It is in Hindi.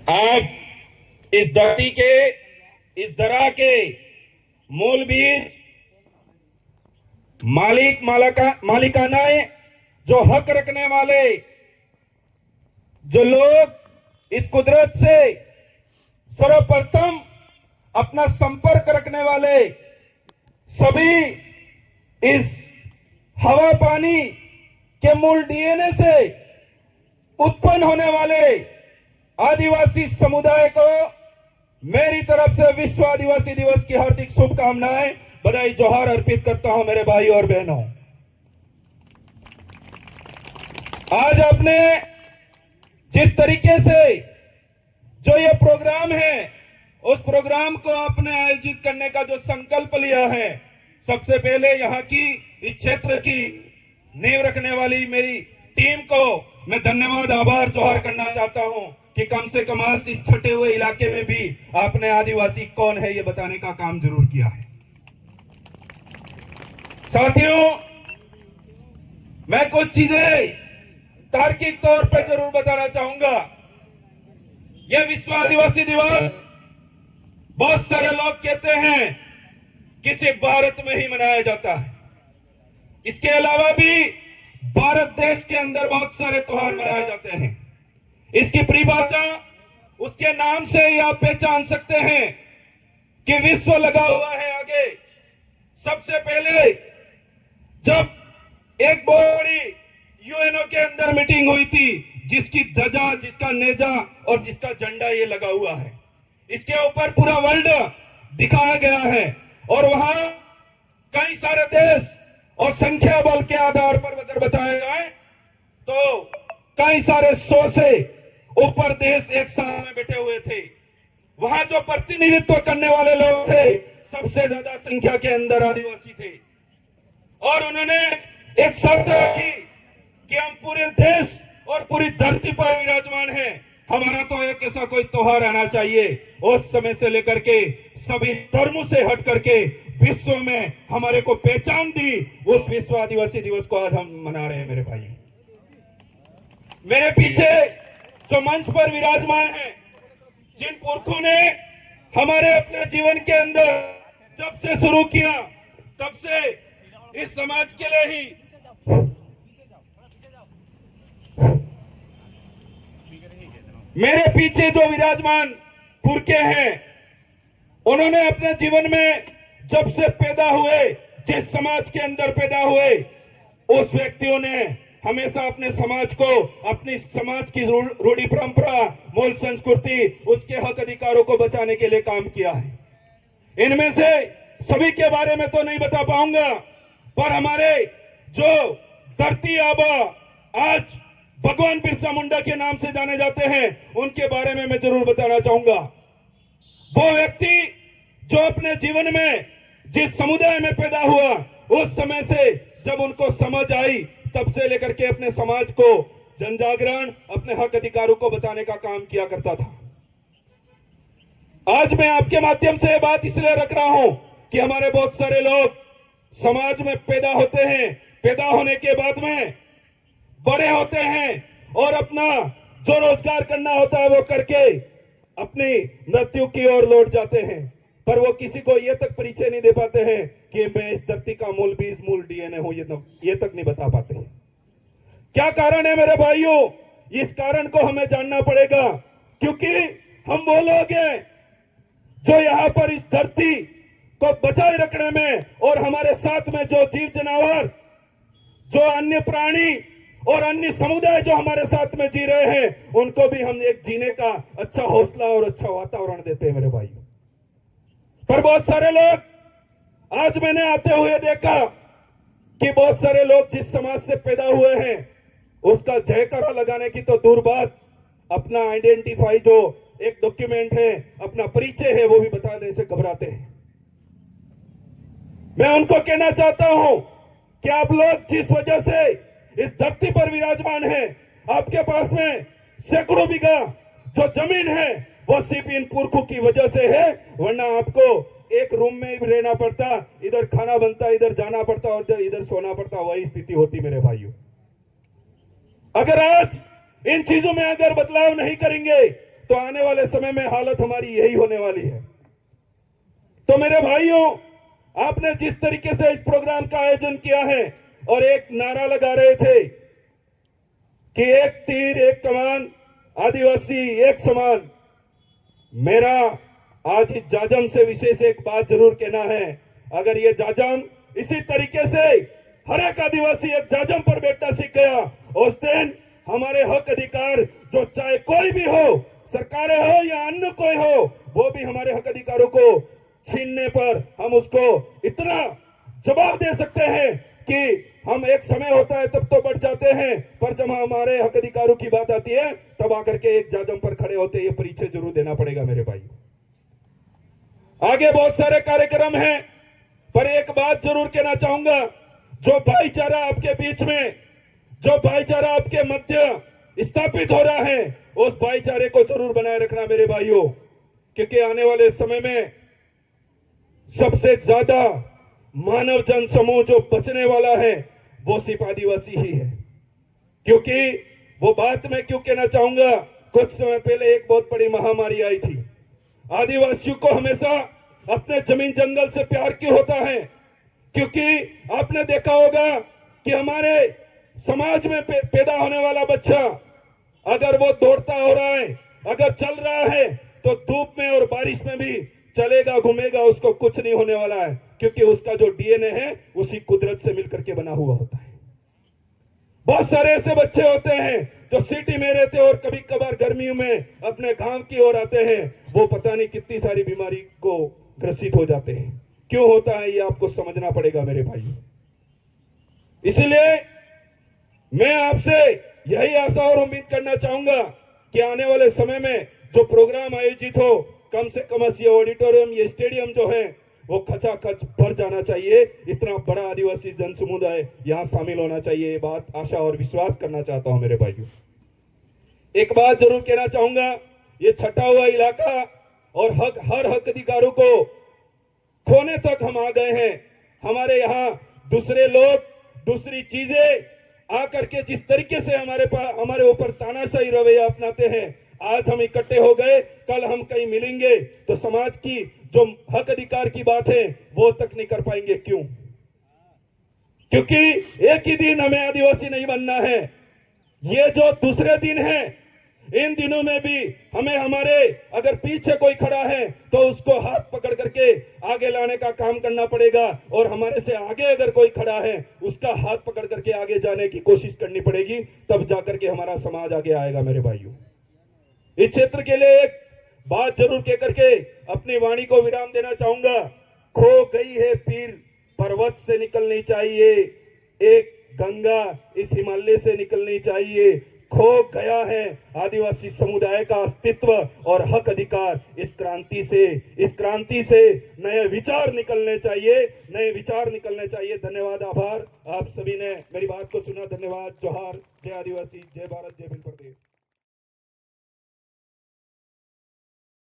आज इस धरती के, इस दरा के मूल बीज मालिकानाएं, जो हक रखने वाले, जो लोग इस कुदरत से सर्वप्रथम अपना संपर्क रखने वाले, सभी इस हवा पानी के मूल डीएनए से उत्पन्न होने वाले आदिवासी समुदाय को मेरी तरफ से विश्व आदिवासी दिवस की हार्दिक शुभकामनाएं, बधाई, जोहार अर्पित करता हूं मेरे भाई और बहनों। आज आपने जिस तरीके से जो ये प्रोग्राम है, उस प्रोग्राम को आपने आयोजित करने का जो संकल्प लिया है, सबसे पहले यहाँ की, इस क्षेत्र की नींव रखने वाली मेरी टीम को मैं धन्यवाद, आभार, जोहार करना चाहता हूं कि कम से कम आज इस छटे हुए इलाके में भी आपने आदिवासी कौन है ये बताने का काम जरूर किया है। साथियों, मैं कुछ चीजें तार्किक तौर पर जरूर बताना चाहूंगा। यह विश्व आदिवासी दिवस बहुत सारे लोग कहते हैं कि सिर्फ भारत में ही मनाया जाता है। इसके अलावा भी भारत देश के अंदर बहुत सारे त्योहार मनाए जाते हैं। इसकी परिभाषा उसके नाम से ही आप पहचान सकते हैं कि विश्व लगा हुआ है आगे। सबसे पहले जब एक बहुत बड़ी यूएनओ के अंदर मीटिंग हुई थी, जिसकी ध्वजा, जिसका नेजा और जिसका झंडा ये लगा हुआ है, इसके ऊपर पूरा वर्ल्ड दिखाया गया है और वहां कई सारे देश और संख्या बल के आधार पर अगर बताया जाए तो कई सारे 100 से ऊपर देश एक साथ में बैठे हुए थे। वहां जो प्रतिनिधित्व करने वाले लोग थे, सबसे ज्यादा संख्या के अंदर आदिवासी थे और उन्होंने एक शर्त रखी कि हम पूरे देश और पूरी धरती पर विराजमान हैं, हमारा तो एक ऐसा कोई त्योहार आना चाहिए। उस समय से लेकर के सभी धर्मों से हट करके विश्व में हमारे को पहचान दी, उस विश्व आदिवासी दिवस को आज हम मना रहे हैं मेरे भाई। मेरे पीछे जो मंच पर विराजमान है, जिन पुरखों ने हमारे अपने जीवन के अंदर जब से शुरू किया, तब से इस समाज के लिए ही मेरे पीछे जो विराजमान पुरखे हैं, उन्होंने अपने जीवन में जब से पैदा हुए, जिस समाज के अंदर पैदा हुए, उस व्यक्तियों ने हमेशा अपने समाज को, अपनी समाज की रूढ़ी परंपरा, मूल संस्कृति, उसके हक अधिकारों को बचाने के लिए काम किया है। इनमें से सभी के बारे में तो नहीं बता पाऊंगा, पर हमारे जो धरती आबा आज भगवान बिरसा मुंडा के नाम से जाने जाते हैं, उनके बारे में मैं जरूर बताना चाहूंगा। वो व्यक्ति जो अपने जीवन में जिस समुदाय में पैदा हुआ, उस समय से जब उनको समझ आई, तब से लेकर के अपने समाज को जनजागरण, अपने हक अधिकारों को बताने का काम किया करता था। आज मैं आपके माध्यम से बात इसलिए रख रहा हूं कि हमारे बहुत सारे लोग समाज में पैदा होते हैं, पैदा होने के बाद में बड़े होते हैं और अपना जो रोजगार करना होता है वो करके अपनी मृत्यु की ओर लौट जाते हैं, पर वो किसी को ये तक परिचय नहीं दे पाते हैं कि मैं इस धरती का मूल बीज, मूल डीएनए हूं, ये तक नहीं बता पाते हैं। क्या कारण है मेरे भाइयों? इस कारण को हमें जानना पड़ेगा, क्योंकि हम वो लोग हैं जो यहाँ पर इस धरती को बचाए रखने में और हमारे साथ में जो जीव जानवर, जो अन्य प्राणी और अन्य समुदाय जो हमारे साथ में जी रहे हैं, उनको भी हम एक जीने का अच्छा हौसला और अच्छा वातावरण देते हैं मेरे भाई। पर बहुत सारे लोग, आज मैंने आते हुए देखा कि बहुत सारे लोग जिस समाज से पैदा हुए हैं, उसका जयकारा लगाने की तो दूर बात, अपना आइडेंटिफाई जो एक डॉक्यूमेंट है, अपना परिचय है, वो भी बताने से घबराते हैं। मैं उनको कहना चाहता हूं कि आप लोग जिस वजह से इस धरती पर विराजमान है, आपके पास में सैकड़ों बीघा जो जमीन है, वो सिर्फ इन पुरखों की वजह से है, वरना आपको एक रूम में भी रहना पड़ता, इधर खाना बनता, इधर जाना पड़ता और इधर सोना पड़ता, वही स्थिति होती मेरे भाइयों। अगर आज इन चीजों में अगर बदलाव नहीं करेंगे तो आने वाले समय में हालत हमारी यही होने वाली है। तो मेरे भाइयों, आपने जिस तरीके से इस प्रोग्राम का आयोजन किया है और एक नारा लगा रहे थे कि एक तीर एक कमान, आदिवासी एक समान, मेरा आज इस जाजम से विशेष एक बात जरूर कहना है। अगर ये जाजम इसी तरीके से हर एक आदिवासी एक जाजम पर बैठना सीख गया, उस दिन हमारे हक अधिकार, जो चाहे कोई भी हो, सरकारें हो या अन्य कोई हो, वो भी हमारे हक अधिकारों को छीनने पर हम उसको इतना जवाब दे सकते हैं कि हम एक समय होता है तब तो बढ़ जाते हैं, पर जब हमारे हक अधिकारों की बात आती है तब आकर के एक जाजम पर खड़े होते हैं। ये परिचय जरूर देना पड़ेगा मेरे भाई। आगे बहुत सारे कार्यक्रम हैं, पर एक बात जरूर कहना चाहूंगा, जो भाईचारा आपके बीच में, जो भाईचारा आपके मध्य स्थापित हो रहा है, उस भाईचारे को जरूर बनाए रखना मेरे भाइयों, क्योंकि आने वाले समय में सबसे ज्यादा मानव जन समूह जो बचने वाला है वो सिर्फ आदिवासी ही है। क्योंकि वो बात मैं क्यों कहना चाहूंगा, कुछ समय पहले एक बहुत बड़ी महामारी आई थी। आदिवासियों को हमेशा अपने जमीन जंगल से प्यार क्यों होता है? क्योंकि आपने देखा होगा कि हमारे समाज में पैदा होने वाला बच्चा अगर वो दौड़ता हो रहा है, अगर चल रहा है, तो धूप में और बारिश में भी चलेगा, घूमेगा, उसको कुछ नहीं होने वाला है, क्योंकि उसका जो डीएनए है उसी कुदरत से मिलकर के बना हुआ होता है। बहुत सारे ऐसे बच्चे होते हैं जो सिटी में रहते हैं और कभी कभार गर्मियों में अपने गांव की ओर आते हैं, वो पता नहीं कितनी सारी बीमारी को ग्रसित हो जाते हैं। क्यों होता है ये आपको समझना पड़ेगा मेरे भाई। इसलिए मैं आपसे यही आशा और उम्मीद करना चाहूंगा कि आने वाले समय में जो प्रोग्राम आयोजित हो, कम से कम ये ऑडिटोरियम, ये स्टेडियम जो है वो खचाखच भर जाना चाहिए। इतना बड़ा आदिवासी जन समुदाय यहाँ शामिल होना चाहिए, ये बात आशा और विश्वास करना चाहता हूं मेरे भाइयों। एक बात जरूर कहना चाहूंगा, ये छटा हुआ इलाका और हर हक अधिकारों को खोने तक हम आ गए हैं। हमारे यहाँ दूसरे लोग, दूसरी चीजें आकर के जिस तरीके से हमारे ऊपर तानाशाही रवैया अपनाते हैं, आज हम इकट्ठे हो गए, कल हम कहीं मिलेंगे तो समाज की जो हक अधिकार की बात है वो तक नहीं कर पाएंगे। क्यों? क्योंकि एक ही दिन हमें आदिवासी नहीं बनना है। ये जो दूसरे दिन है, इन दिनों में भी हमें हमारे अगर पीछे कोई खड़ा है तो उसको हाथ पकड़ करके आगे लाने का काम करना पड़ेगा, और हमारे से आगे अगर कोई खड़ा है उसका हाथ पकड़ करके आगे जाने की कोशिश करनी पड़ेगी, तब जाकर के हमारा समाज आगे आएगा मेरे भाइयों। इस क्षेत्र के लिए एक बात जरूर कह करके अपनी वाणी को विराम देना चाहूंगा। खो गई है पीर पर्वत से निकलनी चाहिए, एक गंगा इस हिमालय से निकलनी चाहिए। खो गया है आदिवासी समुदाय का अस्तित्व और हक अधिकार। इस क्रांति से नए विचार निकलने चाहिए। धन्यवाद, आभार। आप सभी ने मेरी बात को सुना। धन्यवाद। जोहार। जय आदिवासी, जय भारत, जय भील प्रदेश।